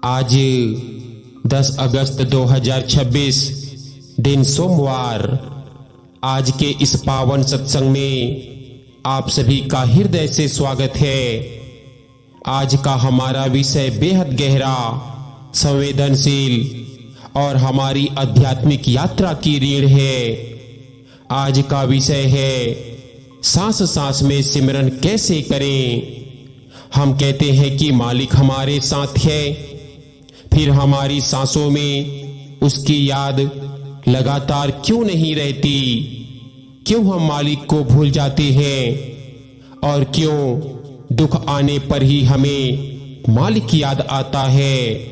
आज 10 अगस्त 2026 दिन सोमवार। आज के इस पावन सत्संग में आप सभी का हृदय से स्वागत है। आज का हमारा विषय बेहद गहरा, संवेदनशील और हमारी आध्यात्मिक यात्रा की रीढ़ है। आज का विषय है सांस सांस में सिमरन कैसे करें। हम कहते हैं कि मालिक हमारे साथ है, फिर हमारी सांसों में उसकी याद लगातार क्यों नहीं रहती? क्यों हम मालिक को भूल जाते हैं और क्यों दुख आने पर ही हमें मालिक याद आता है?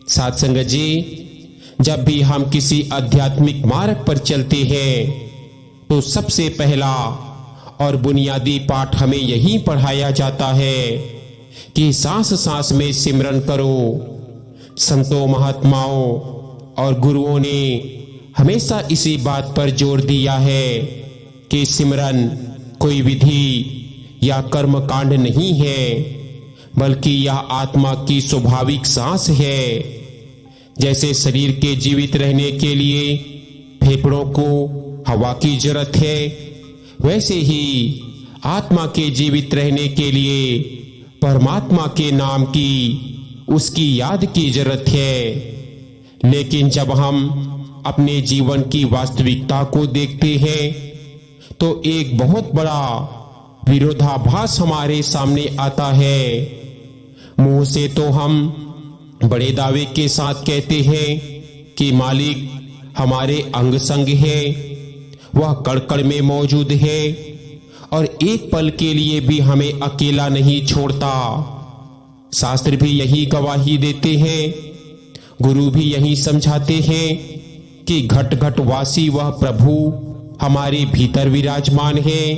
साथ संगत जी, जब भी हम किसी आध्यात्मिक मार्ग पर चलते हैं तो सबसे पहला और बुनियादी पाठ हमें यही पढ़ाया जाता है कि सांस सांस में सिमरन करो। संतों, महात्माओं और गुरुओं ने हमेशा इसी बात पर जोर दिया है कि सिमरन कोई विधि या कर्म कांड नहीं है, बल्कि यह आत्मा की स्वाभाविक सांस है। जैसे शरीर के जीवित रहने के लिए फेफड़ों को हवा की जरूरत है, वैसे ही आत्मा के जीवित रहने के लिए परमात्मा के नाम की, उसकी याद की जरूरत है। लेकिन जब हम अपने जीवन की वास्तविकता को देखते हैं तो एक बहुत बड़ा विरोधाभास हमारे सामने आता है। मुंह से तो हम बड़े दावे के साथ कहते हैं कि मालिक हमारे अंग संग है, वह कड़-कड़ में मौजूद है और एक पल के लिए भी हमें अकेला नहीं छोड़ता। शास्त्र भी यही गवाही देते हैं, गुरु भी यही समझाते हैं कि घट घट वासी वह प्रभु हमारे भीतर विराजमान है।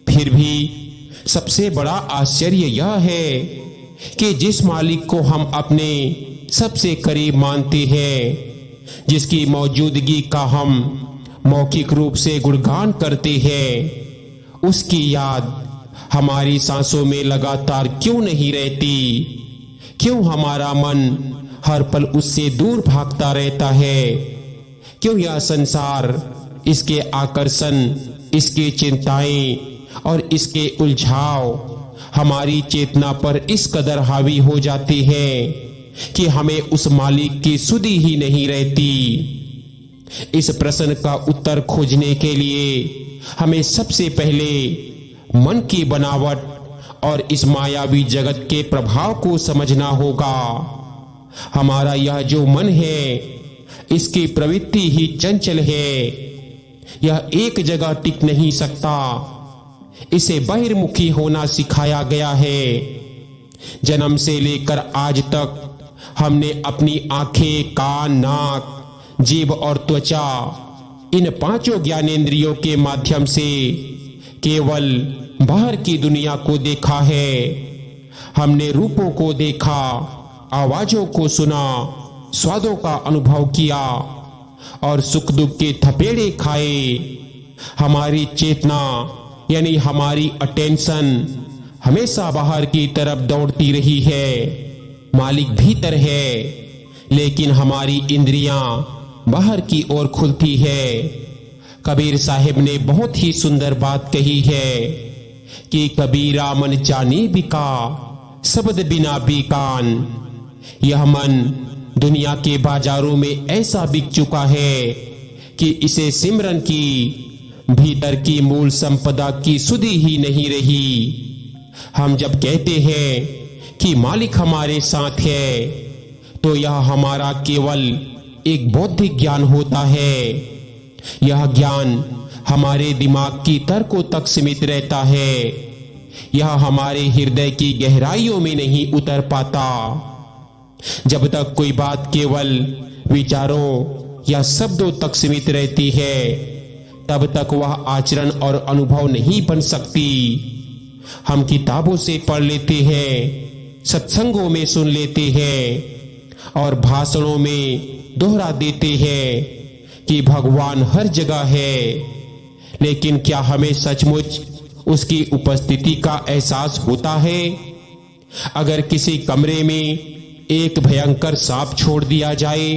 फिर भी सबसे बड़ा आश्चर्य यह है कि जिस मालिक को हम अपने सबसे करीब मानते हैं, जिसकी मौजूदगी का हम मौखिक रूप से गुणगान करते हैं, उसकी याद हमारी सांसों में लगातार क्यों नहीं रहती? क्यों हमारा मन हर पल उससे दूर भागता रहता है? क्यों यह संसार, इसके आकर्षण, इसकी चिंताएं और इसके उलझाव हमारी चेतना पर इस कदर हावी हो जाते हैं कि हमें उस मालिक की सुधि ही नहीं रहती? इस प्रश्न का उत्तर खोजने के लिए हमें सबसे पहले मन की बनावट और इस मायावी जगत के प्रभाव को समझना होगा। हमारा यह जो मन है, इसकी प्रवृत्ति ही चंचल है। यह एक जगह टिक नहीं सकता। इसे बहिर्मुखी होना सिखाया गया है। जन्म से लेकर आज तक हमने अपनी आंखें, कान, नाक, जीभ और त्वचा, इन पांचों ज्ञानेंद्रियों के माध्यम से केवल बाहर की दुनिया को देखा है। हमने रूपों को देखा, आवाजों को सुना, स्वादों का अनुभव किया और सुख दुख के थपेड़े खाए। हमारी चेतना यानी हमारी अटेंशन हमेशा बाहर की तरफ दौड़ती रही है। मालिक भीतर है, लेकिन हमारी इंद्रियां बाहर की ओर खुलती है। कबीर साहिब ने बहुत ही सुंदर बात कही है कि कबीरा मन जाने बिका, शब्द बिना बेकान। यह मन दुनिया के बाजारों में ऐसा बिक चुका है कि इसे सिमरन की, भीतर की मूल संपदा की सुधि ही नहीं रही। हम जब कहते हैं कि मालिक हमारे साथ है, तो यह हमारा केवल एक बौद्धिक ज्ञान होता है। यह ज्ञान हमारे दिमाग की तर्कों तक सीमित रहता है। यह हमारे हृदय की गहराइयों में नहीं उतर पाता। जब तक कोई बात केवल विचारों या शब्दों तक सीमित रहती है, तब तक वह आचरण और अनुभव नहीं बन सकती। हम किताबों से पढ़ लेते हैं, सत्संगों में सुन लेते हैं और भाषणों में दोहरा देते हैं कि भगवान हर जगह है, लेकिन क्या हमें सचमुच उसकी उपस्थिति का एहसास होता है? अगर किसी कमरे में एक भयंकर सांप छोड़ दिया जाए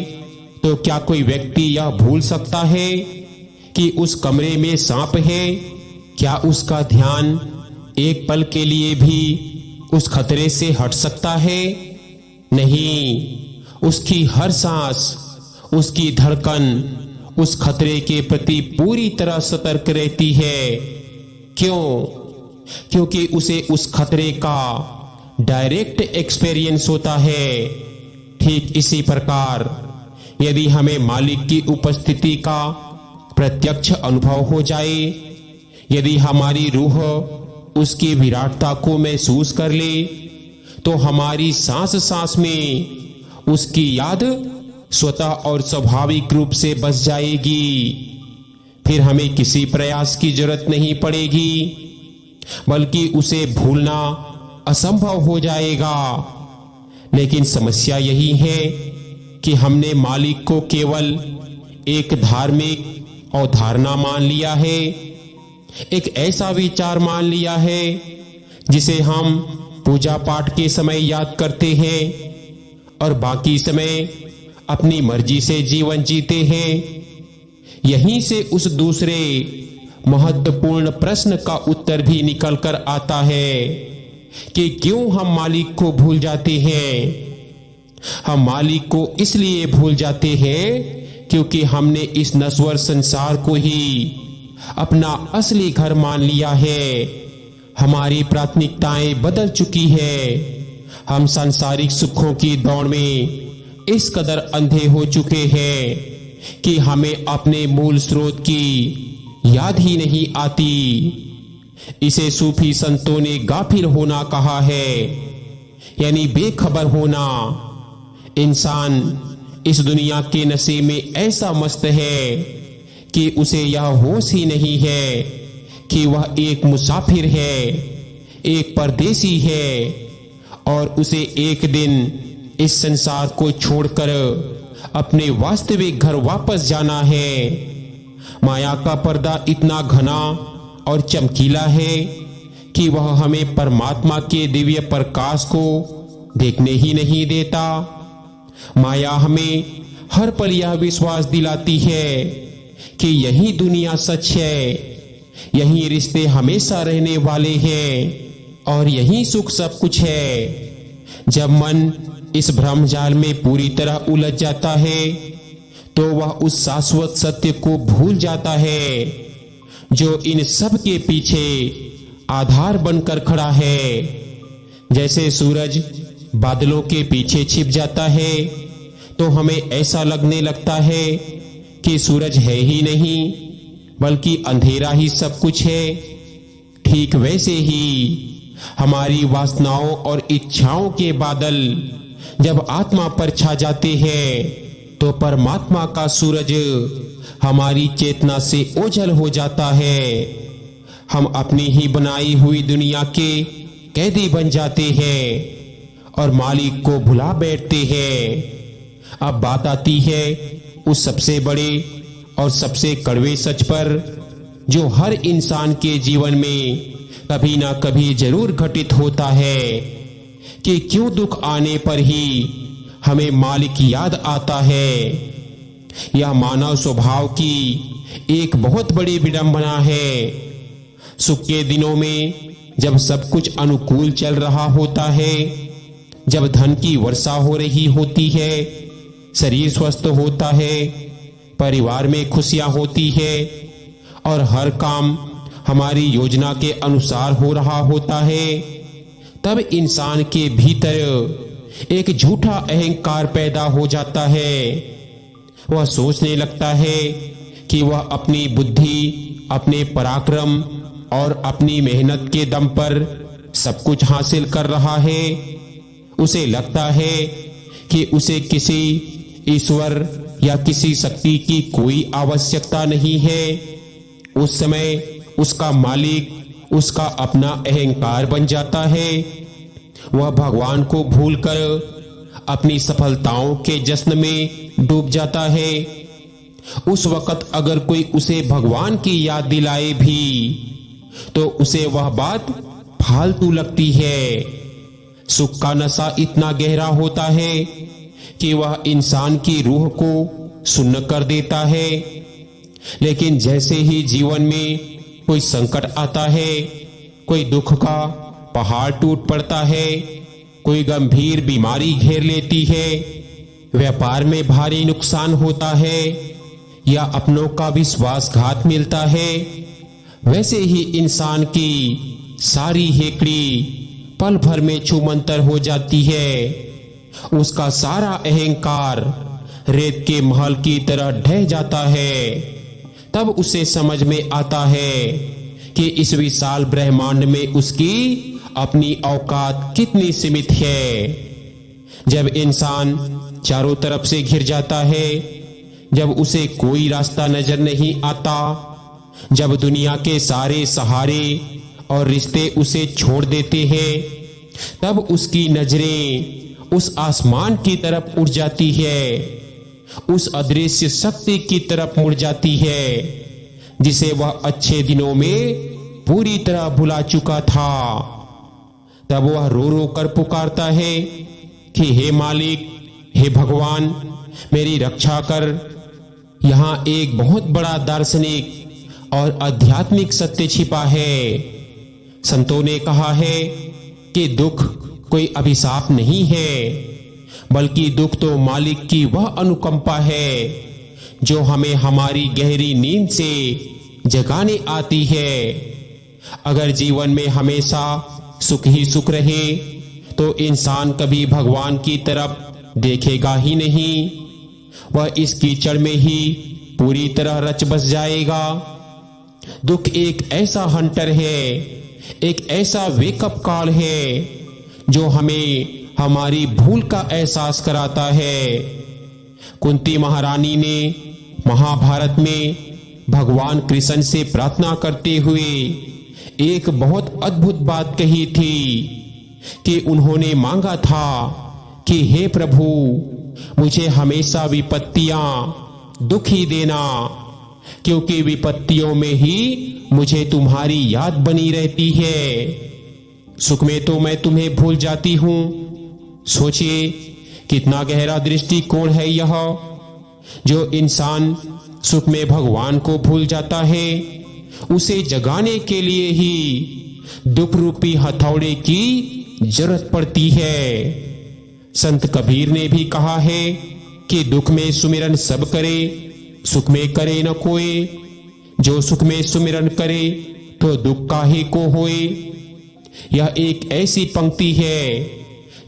तो क्या कोई व्यक्ति यह भूल सकता है कि उस कमरे में सांप है? क्या उसका ध्यान एक पल के लिए भी उस खतरे से हट सकता है? नहीं, उसकी हर सांस, उसकी धड़कन उस खतरे के प्रति पूरी तरह सतर्क रहती है। क्यों? क्योंकि उसे उस खतरे का डायरेक्ट एक्सपीरियंस होता है। ठीक इसी प्रकार यदि हमें मालिक की उपस्थिति का प्रत्यक्ष अनुभव हो जाए, यदि हमारी रूह उसकी विराटता को महसूस कर ले, तो हमारी सांस सांस में उसकी याद स्वतः और स्वाभाविक रूप से बस जाएगी। फिर हमें किसी प्रयास की जरूरत नहीं पड़ेगी, बल्कि उसे भूलना असंभव हो जाएगा। लेकिन समस्या यही है कि हमने मालिक को केवल एक धार्मिक अवधारणा मान लिया है, एक ऐसा विचार मान लिया है जिसे हम पूजा पाठ के समय याद करते हैं और बाकी समय अपनी मर्जी से जीवन जीते हैं। यहीं से उस दूसरे महत्वपूर्ण प्रश्न का उत्तर भी निकल कर आता है कि क्यों हम मालिक को भूल जाते हैं। हम मालिक को इसलिए भूल जाते हैं क्योंकि हमने इस नश्वर संसार को ही अपना असली घर मान लिया है। हमारी प्राथमिकताएं बदल चुकी है। हम सांसारिक सुखों की दौड़ में इस कदर अंधे हो चुके हैं कि हमें अपने मूल स्रोत की याद ही नहीं आती। इसे सूफी संतों ने गाफिल होना कहा है, यानी बेखबर होना। इंसान इस दुनिया के नशे में ऐसा मस्त है कि उसे यह होश ही नहीं है कि वह एक मुसाफिर है, एक परदेसी है और उसे एक दिन इस संसार को छोड़कर अपने वास्तविक घर वापस जाना है। माया का पर्दा इतना घना और चमकीला है कि वह हमें परमात्मा के दिव्य प्रकाश को देखने ही नहीं देता। माया हमें हर पल यह विश्वास दिलाती है कि यही दुनिया सच है, यही रिश्ते हमेशा रहने वाले हैं और यही सुख सब कुछ है। जब मन इस भ्रमजाल में पूरी तरह उलझ जाता है तो वह उस शाश्वत सत्य को भूल जाता है जो इन सब के पीछे आधार बनकर खड़ा है। जैसे सूरज बादलों के पीछे छिप जाता है तो हमें ऐसा लगने लगता है कि सूरज है ही नहीं बल्कि अंधेरा ही सब कुछ है। ठीक वैसे ही हमारी वासनाओं और इच्छाओं के बादल जब आत्मा पर छा जाते हैं तो परमात्मा का सूरज हमारी चेतना से ओझल हो जाता है। हम अपनी ही बनाई हुई दुनिया के कैदी बन जाते हैं और मालिक को भुला बैठते हैं। अब बात आती है उस सबसे बड़े और सबसे कड़वे सच पर जो हर इंसान के जीवन में कभी ना कभी जरूर घटित होता है कि क्यों दुख आने पर ही हमें मालिक याद आता है। यह मानव स्वभाव की एक बहुत बड़ी विडंबना है। सुख के दिनों में जब सब कुछ अनुकूल चल रहा होता है, जब धन की वर्षा हो रही होती है, शरीर स्वस्थ होता है, परिवार में खुशियां होती है और हर काम हमारी योजना के अनुसार हो रहा होता है, तब इंसान के भीतर एक झूठा अहंकार पैदा हो जाता है। वह सोचने लगता है कि वह अपनी बुद्धि, अपने पराक्रम और अपनी मेहनत के दम पर सब कुछ हासिल कर रहा है। उसे लगता है कि उसे किसी ईश्वर या किसी शक्ति की कोई आवश्यकता नहीं है। उस समय उसका मालिक उसका अपना अहंकार बन जाता है। वह भगवान को भूलकर अपनी सफलताओं के जश्न में डूब जाता है। उस वक्त अगर कोई उसे भगवान की याद दिलाए भी तो उसे वह बात फालतू लगती है। सुख का नशा इतना गहरा होता है कि वह इंसान की रूह को सुन्न कर देता है। लेकिन जैसे ही जीवन में कोई संकट आता है, कोई दुख का पहाड़ टूट पड़ता है, कोई गंभीर बीमारी घेर लेती है, व्यापार में भारी नुकसान होता है या अपनों का विश्वासघात मिलता है, वैसे ही इंसान की सारी हेकड़ी पल भर में छूमंतर हो जाती है। उसका सारा अहंकार रेत के महल की तरह ढह जाता है। तब उसे समझ में आता है कि इस विशाल ब्रह्मांड में उसकी अपनी औकात कितनी सीमित है। जब इंसान चारों तरफ से घिर जाता है, जब उसे कोई रास्ता नजर नहीं आता, जब दुनिया के सारे सहारे और रिश्ते उसे छोड़ देते हैं, तब उसकी नजरें उस आसमान की तरफ उड़ जाती है, उस अदृश्य शक्ति की तरफ मुड़ जाती है जिसे वह अच्छे दिनों में पूरी तरह भुला चुका था। तब वह रो रो कर पुकारता है कि हे मालिक, हे भगवान, मेरी रक्षा कर। यहाँ एक बहुत बड़ा दार्शनिक और आध्यात्मिक सत्य छिपा है। संतों ने कहा है कि दुख कोई अभिशाप नहीं है, बल्कि दुख तो मालिक की वह अनुकंपा है जो हमें हमारी गहरी नींद से जगाने आती है। अगर जीवन में हमेशा सुख ही सुख रहे तो इंसान कभी भगवान की तरफ देखेगा ही नहीं। वह इस कीचड़ में ही पूरी तरह रच बस जाएगा। दुख एक ऐसा हंटर है, एक ऐसा वेकअप कॉल है जो हमें हमारी भूल का एहसास कराता है। कुंती महारानी ने महाभारत में भगवान कृष्ण से प्रार्थना करते हुए एक बहुत अद्भुत बात कही थी कि उन्होंने मांगा था कि हे प्रभु, मुझे हमेशा विपत्तियां दुख ही देना, क्योंकि विपत्तियों में ही मुझे तुम्हारी याद बनी रहती है। सुख में तो मैं तुम्हें भूल जाती हूं। सोचिए कितना गहरा दृष्टिकोण है यह। जो इंसान सुख में भगवान को भूल जाता है, उसे जगाने के लिए ही दुख रूपी हथौड़े की जरूरत पड़ती है। संत कबीर ने भी कहा है कि दुख में सुमिरन सब करे, सुख में करे न कोई। जो सुख में सुमिरन करे तो दुख काहे को होए। यह एक ऐसी पंक्ति है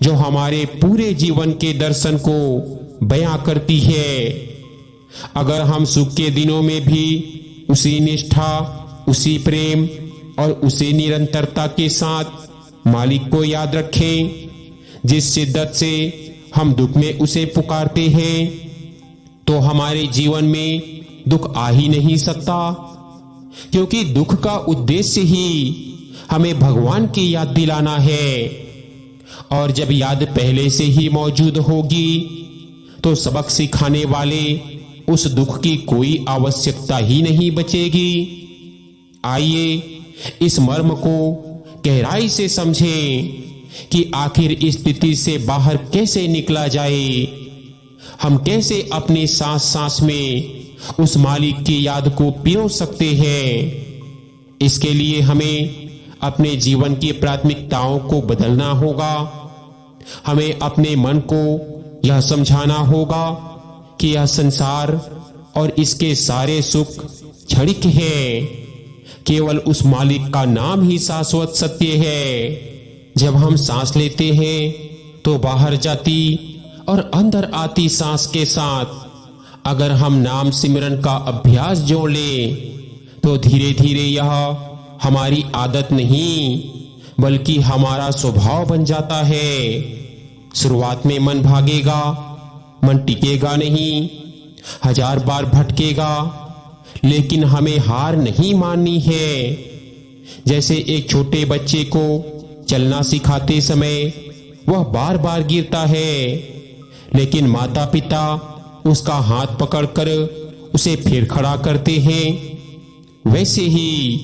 जो हमारे पूरे जीवन के दर्शन को बयां करती है। अगर हम सुख के दिनों में भी उसी निष्ठा, उसी प्रेम और उसी निरंतरता के साथ मालिक को याद रखें, जिस शिद्दत से हम दुख में उसे पुकारते हैं, तो हमारे जीवन में दुख आ ही नहीं सकता। क्योंकि दुख का उद्देश्य ही हमें भगवान की याद दिलाना है। और जब याद पहले से ही मौजूद होगी तो सबक सिखाने वाले उस दुख की कोई आवश्यकता ही नहीं बचेगी। आइए इस मर्म को गहराई से समझें कि आखिर इस स्थिति से बाहर कैसे निकला जाए। हम कैसे अपनी सांस सांस में उस मालिक की याद को पिरो सकते हैं। इसके लिए हमें अपने जीवन की प्राथमिकताओं को बदलना होगा। हमें अपने मन को यह समझाना होगा कि यह संसार और इसके सारे सुख क्षणिक है। केवल उस मालिक का नाम ही शाश्वत सत्य है। जब हम सांस लेते हैं तो बाहर जाती और अंदर आती सांस के साथ अगर हम नाम सिमरन का अभ्यास जोड़ लें तो धीरे धीरे यह हमारी आदत नहीं बल्कि हमारा स्वभाव बन जाता है। शुरुआत में मन भागेगा, मन टिकेगा नहीं, 1000 बार भटकेगा, लेकिन हमें हार नहीं माननी है। जैसे एक छोटे बच्चे को चलना सिखाते समय वह बार बार गिरता है, लेकिन माता पिता उसका हाथ पकड़कर उसे फिर खड़ा करते हैं। वैसे ही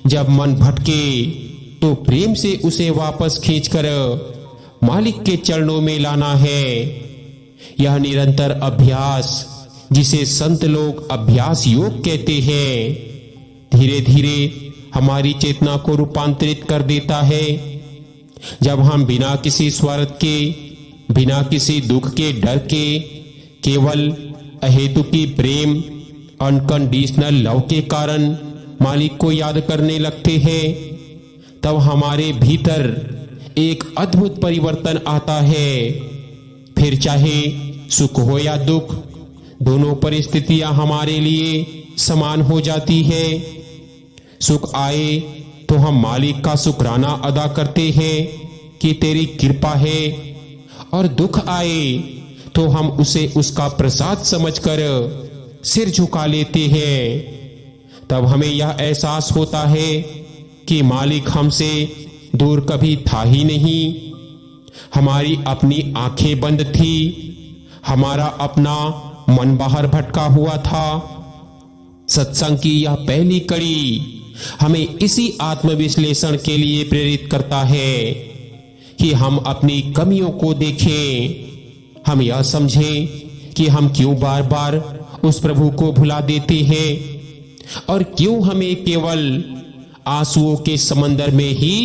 जब मन भटके तो प्रेम से उसे वापस खींचकर मालिक के चरणों में लाना है। यह निरंतर अभ्यास, जिसे संत लोग अभ्यास योग कहते हैं, धीरे धीरे हमारी चेतना को रूपांतरित कर देता है। जब हम बिना किसी स्वार्थ के, बिना किसी दुख के डर के, केवल अहेतुकी प्रेम, अनकंडीशनल लव के कारण मालिक को याद करने लगते हैं, तब हमारे भीतर एक अद्भुत परिवर्तन आता है। फिर चाहे सुख हो या दुख, दोनों परिस्थितियां हमारे लिए समान हो जाती है। सुख आए तो हम मालिक का शुक्राना अदा करते हैं कि तेरी कृपा है, और दुख आए तो हम उसे उसका प्रसाद समझकर सिर झुका लेते हैं। तब हमें यह एहसास होता है कि मालिक हमसे दूर कभी था ही नहीं। हमारी अपनी आंखें बंद थी, हमारा अपना मन बाहर भटका हुआ था। सत्संग की यह पहली कड़ी हमें इसी आत्मविश्लेषण के लिए प्रेरित करता है कि हम अपनी कमियों को देखें। हम यह समझें कि हम क्यों बार बार उस प्रभु को भुला देते हैं, और क्यों हमें केवल आंसुओं के समंदर में ही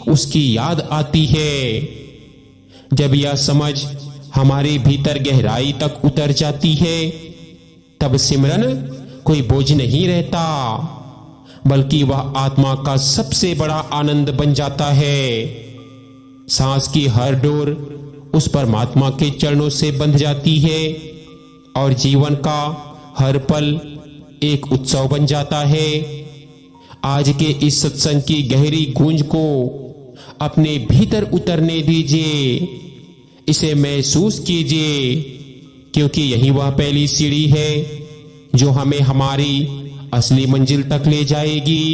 उसकी याद आती है। जब यह समझ हमारे भीतर गहराई तक उतर जाती है, तब सिमरन कोई बोझ नहीं रहता, बल्कि वह आत्मा का सबसे बड़ा आनंद बन जाता है। सांस की हर डोर उस परमात्मा के चरणों से बंध जाती है, और जीवन का हर पल एक उत्सव बन जाता है। आज के इस सत्संग की गहरी गूंज को अपने भीतर उतरने दीजिए, इसे महसूस कीजिए, क्योंकि यही वह पहली सीढ़ी है जो हमें हमारी असली मंजिल तक ले जाएगी।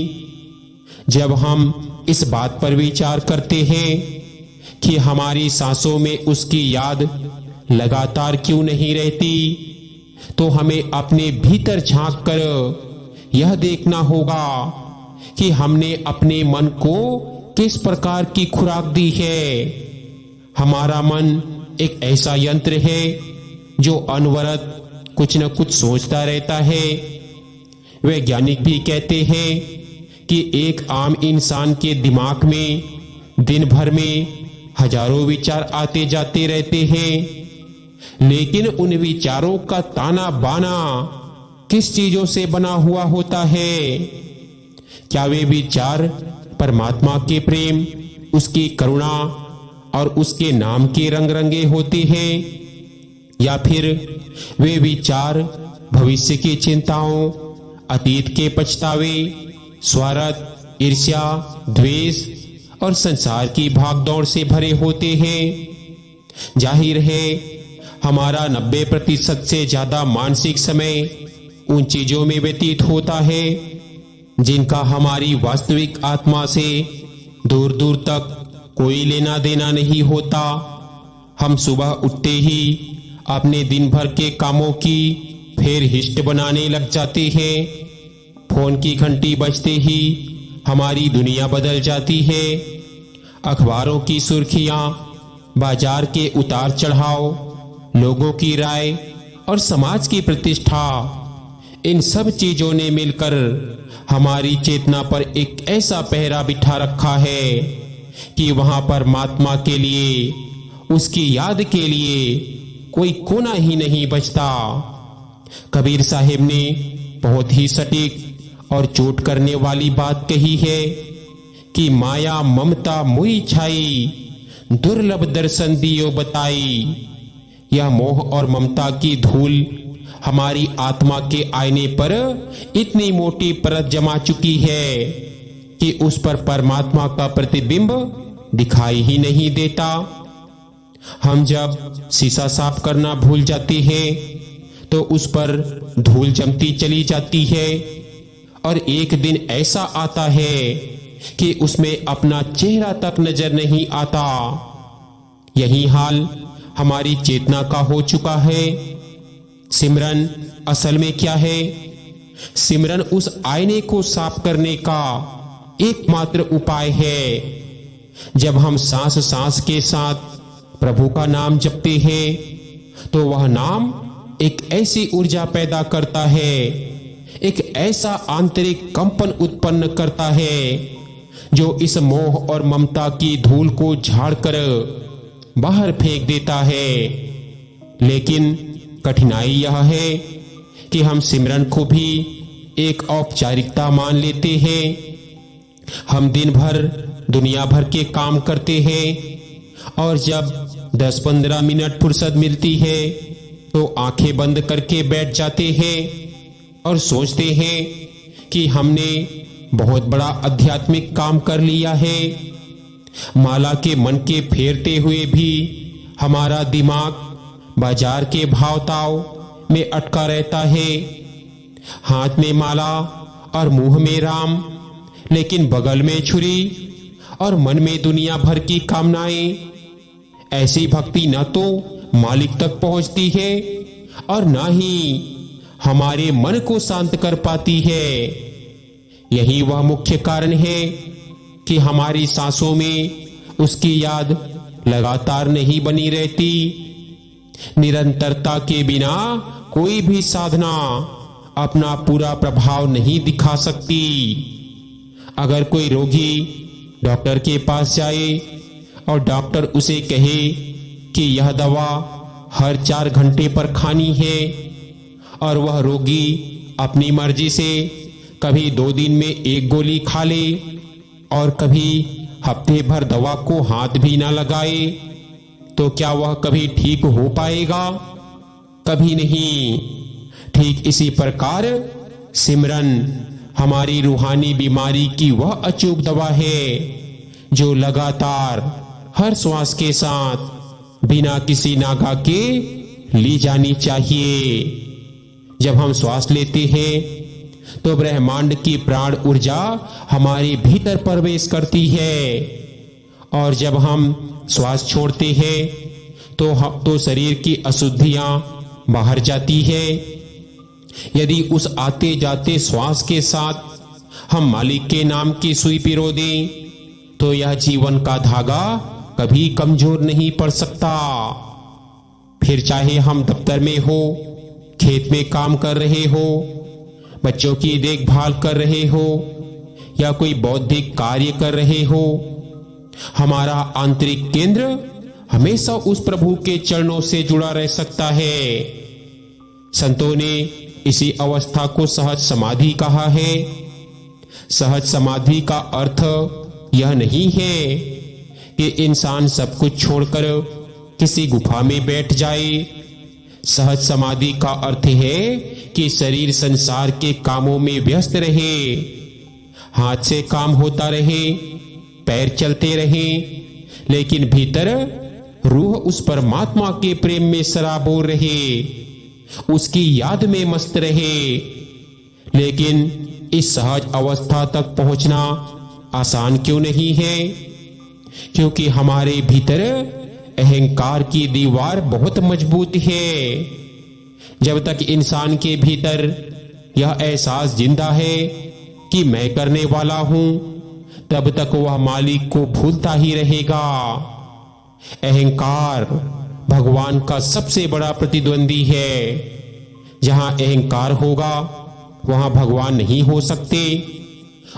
जब हम इस बात पर विचार करते हैं कि हमारी सांसों में उसकी याद लगातार क्यों नहीं रहती, तो हमें अपने भीतर झांक कर यह देखना होगा कि हमने अपने मन को किस प्रकार की खुराक दी है। हमारा मन एक ऐसा यंत्र है जो अनवरत कुछ न कुछ सोचता रहता है। वैज्ञानिक भी कहते हैं कि एक आम इंसान के दिमाग में दिन भर में हजारों विचार आते जाते रहते हैं, लेकिन उन विचारों का ताना बाना किस चीजों से बना हुआ होता है? क्या वे विचार परमात्मा के प्रेम, उसकी करुणा और उसके नाम के रंग रंगे होते हैं, या फिर वे विचार भविष्य की चिंताओं, अतीत के पछतावे, स्वार्थ, ईर्ष्या, द्वेष और संसार की भागदौड़ से भरे होते हैं? जाहिर है हमारा 90% से ज्यादा मानसिक समय उन चीजों में व्यतीत होता है जिनका हमारी वास्तविक आत्मा से दूर दूर तक कोई लेना देना नहीं होता। हम सुबह उठते ही अपने दिन भर के कामों की फेर हिस्ट बनाने लग जाते हैं। फोन की घंटी बजते ही हमारी दुनिया बदल जाती है। अखबारों की सुर्खियां, बाजार के उतार चढ़ाव, लोगों की राय और समाज की प्रतिष्ठा, इन सब चीजों ने मिलकर हमारी चेतना पर एक ऐसा पहरा बिठा रखा है कि वहां परमात्मा के लिए, उसकी याद के लिए कोई कोना ही नहीं बचता। कबीर साहिब ने बहुत ही सटीक और चोट करने वाली बात कही है कि माया ममता मुई छाई, दुर्लभ दर्शन दियो बताई। यह मोह और ममता की धूल हमारी आत्मा के आईने पर इतनी मोटी परत जमा चुकी है कि उस पर परमात्मा का प्रतिबिंब दिखाई ही नहीं देता। हम जब शीशा साफ करना भूल जाते हैं तो उस पर धूल जमती चली जाती है, और एक दिन ऐसा आता है कि उसमें अपना चेहरा तक नजर नहीं आता। यही हाल हमारी चेतना का हो चुका है। सिमरन असल में क्या है? सिमरन उस आईने को साफ करने का एकमात्र उपाय है। जब हम सांस सांस के साथ प्रभु का नाम जपते हैं तो वह नाम एक ऐसी ऊर्जा पैदा करता है, एक ऐसा आंतरिक कंपन उत्पन्न करता है जो इस मोह और ममता की धूल को झाड़कर बाहर फेंक देता है। लेकिन कठिनाई यह है कि हम सिमरन को भी एक औपचारिकता मान लेते हैं। हम दिन भर दुनिया भर के काम करते हैं और जब 10-15 मिनट फुर्सत मिलती है तो आंखें बंद करके बैठ जाते हैं और सोचते हैं कि हमने बहुत बड़ा आध्यात्मिक काम कर लिया है। माला के मन के फेरते हुए भी हमारा दिमाग बाजार के भाव ताव में अटका रहता है। हाथ में माला और मुंह में राम, लेकिन बगल में छुरी और मन में दुनिया भर की कामनाएं। ऐसी भक्ति न तो मालिक तक पहुंचती है और न ही हमारे मन को शांत कर पाती है। यही वह मुख्य कारण है कि हमारी सांसों में उसकी याद लगातार नहीं बनी रहती। निरंतरता के बिना कोई भी साधना अपना पूरा प्रभाव नहीं दिखा सकती। अगर कोई रोगी डॉक्टर के पास जाए और डॉक्टर उसे कहे कि यह दवा हर 4 घंटे पर खानी है और वह रोगी अपनी मर्जी से कभी 2 दिन में 1 गोली खा ले और कभी हफ्ते भर दवा को हाथ भी ना लगाए, तो क्या वह कभी ठीक हो पाएगा? कभी नहीं। ठीक इसी प्रकार सिमरन हमारी रूहानी बीमारी की वह अचूक दवा है जो लगातार हर श्वास के साथ बिना किसी नागा के ली जानी चाहिए। जब हम श्वास लेते हैं तो ब्रह्मांड की प्राण ऊर्जा हमारे भीतर प्रवेश करती है और जब हम श्वास छोड़ते हैं तो शरीर की अशुद्धियां बाहर जाती है। यदि उस आते जाते श्वास के साथ हम मालिक के नाम की सुई पिरो दें तो यह जीवन का धागा कभी कमजोर नहीं पड़ सकता। फिर चाहे हम दफ्तर में हो, खेत में काम कर रहे हो, बच्चों की देखभाल कर रहे हो या कोई बौद्धिक कार्य कर रहे हो, हमारा आंतरिक केंद्र हमेशा उस प्रभु के चरणों से जुड़ा रह सकता है। संतों ने इसी अवस्था को सहज समाधि कहा है। सहज समाधि का अर्थ यह नहीं है कि इंसान सब कुछ छोड़कर किसी गुफा में बैठ जाए। सहज समाधि का अर्थ है कि शरीर संसार के कामों में व्यस्त रहे, हाथ से काम होता रहे, पैर चलते रहे, लेकिन भीतर रूह उस परमात्मा के प्रेम में सराबोर रहे, उसकी याद में मस्त रहे। लेकिन इस सहज अवस्था तक पहुंचना आसान क्यों नहीं है? क्योंकि हमारे भीतर अहंकार की दीवार बहुत मजबूत है। जब तक इंसान के भीतर यह एहसास जिंदा है कि मैं करने वाला हूं, तब तक वह मालिक को भूलता ही रहेगा। अहंकार भगवान का सबसे बड़ा प्रतिद्वंदी है। जहां अहंकार होगा वहां भगवान नहीं हो सकते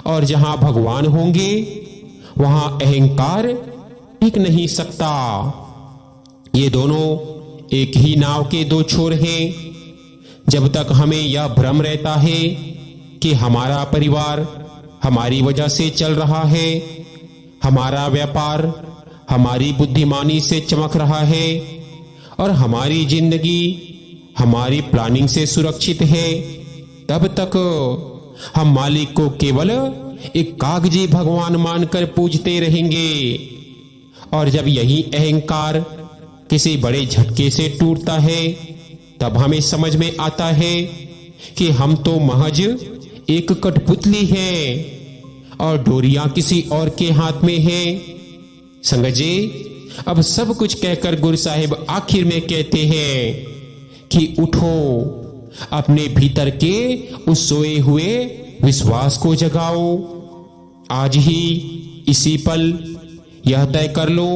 और जहां भगवान होंगे वहां अहंकार टिक नहीं सकता। ये दोनों एक ही नाव के 2 छोर हैं। जब तक हमें यह भ्रम रहता है कि हमारा परिवार हमारी वजह से चल रहा है, हमारा व्यापार हमारी बुद्धिमानी से चमक रहा है और हमारी जिंदगी हमारी प्लानिंग से सुरक्षित है, तब तक हम मालिक को केवल एक कागजी भगवान मानकर पूजते रहेंगे। और जब यही अहंकार किसी बड़े झटके से टूटता है, तब हमें समझ में आता है कि हम तो महज एक कठपुतली है और डोरियां किसी और के हाथ में है। संगत जी, अब सब कुछ कहकर गुरु साहिब आखिर में कहते हैं कि उठो, अपने भीतर के उस सोए हुए विश्वास को जगाओ। आज ही इसी पल यह तय कर लो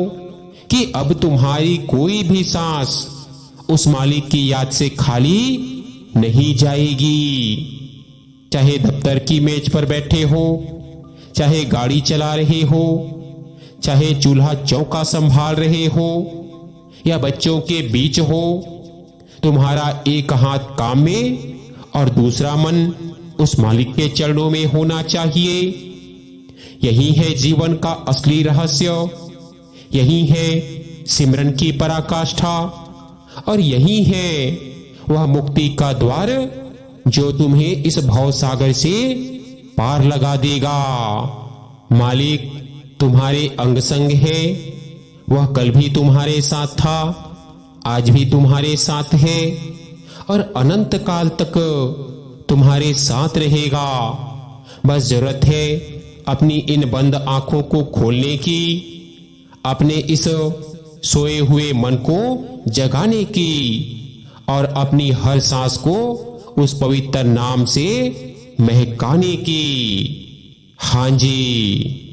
कि अब तुम्हारी कोई भी सांस उस मालिक की याद से खाली नहीं जाएगी। चाहे दफ्तर की मेज पर बैठे हो, चाहे गाड़ी चला रहे हो, चाहे चूल्हा चौका संभाल रहे हो या बच्चों के बीच हो, तुम्हारा एक हाथ काम में और दूसरा मन उस मालिक के चरणों में होना चाहिए। यही है जीवन का असली रहस्य, यही है सिमरन की पराकाष्ठा और यही है वह मुक्ति का द्वार जो तुम्हें इस भवसागर से पार लगा देगा। मालिक तुम्हारे अंग संग है, वह कल भी तुम्हारे साथ था, आज भी तुम्हारे साथ है और अनंत काल तक तुम्हारे साथ रहेगा। बस जरूरत है अपनी इन बंद आंखों को खोलने की, अपने इस सोए हुए मन को जगाने की और अपनी हर सांस को उस पवित्र नाम से महकाने की। हाँ जी।